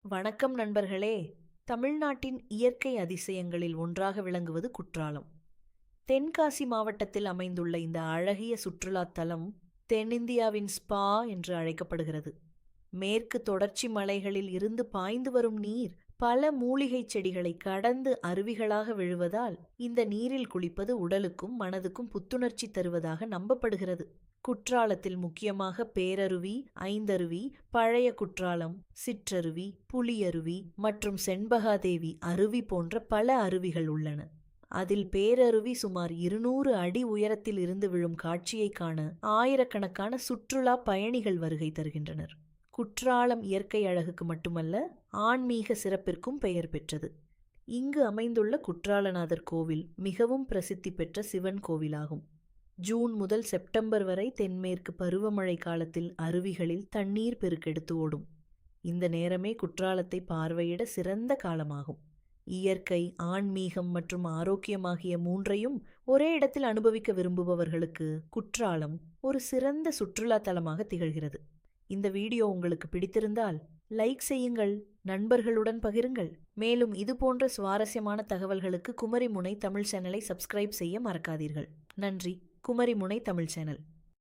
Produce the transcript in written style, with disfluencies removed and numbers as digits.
வணக்கம் நண்பர்களே. தமிழ்நாட்டின் இயற்கை அதிசயங்களில் ஒன்றாக விளங்குவது குற்றாலம். தென்காசி மாவட்டத்தில் அமைந்துள்ள இந்த அழகிய சுற்றுலாத் தலம் தென்னிந்தியாவின் ஸ்பா என்று அழைக்கப்படுகிறது. மேற்கு தொடர்ச்சி மலைகளில் இருந்து பாய்ந்து வரும் நீர் பல மூலிகைச் செடிகளை கடந்து அருவிகளாக விழுவதால் இந்த நீரில் குளிப்பது உடலுக்கும் மனதுக்கும் புத்துணர்ச்சி தருவதாக நம்பப்படுகிறது. குற்றாலத்தில் முக்கியமாக பேரருவி, ஐந்தருவி, பழைய குற்றாலம், சிற்றருவி, புலியருவி மற்றும் செண்பகாதேவி அருவி போன்ற பல அருவிகள் உள்ளன. அதில் பேரருவி சுமார் 200 அடி உயரத்தில் இருந்து விழும் காட்சியை காண ஆயிரக்கணக்கான சுற்றுலா பயணிகள் வருகை தருகின்றனர். குற்றாலம் இயற்கை அழகுக்கு மட்டுமல்ல, ஆன்மீக சிறப்பிற்கும் பெயர் பெற்றது. இங்கு அமைந்துள்ள குற்றாலநாதர் கோவில் மிகவும் பிரசித்தி பெற்ற சிவன் கோவிலாகும். ஜூன் முதல் செப்டம்பர் வரை தென்மேற்கு பருவமழை காலத்தில் அருவிகளில் தண்ணீர் பெருக்கெடுத்து ஓடும். இந்த நேரமே குற்றாலத்தை பார்வையிட சிறந்த காலமாகும். இயற்கை, ஆன்மீகம் மற்றும் ஆரோக்கியமாகிய மூன்றையும் ஒரே இடத்தில் அனுபவிக்க விரும்புபவர்களுக்கு குற்றாலம் ஒரு சிறந்த சுற்றுலா தலமாக திகழ்கிறது. இந்த வீடியோ உங்களுக்கு பிடித்திருந்தால் லைக் செய்யுங்கள், நண்பர்களுடன் பகிருங்கள். மேலும் இது போன்ற சுவாரஸ்யமான தகவல்களுக்கு குமரிமுனை தமிழ் சேனலை சப்ஸ்கிரைப் செய்ய மறக்காதீர்கள். நன்றி. குமரிமுனை தமிழ் சேனல்.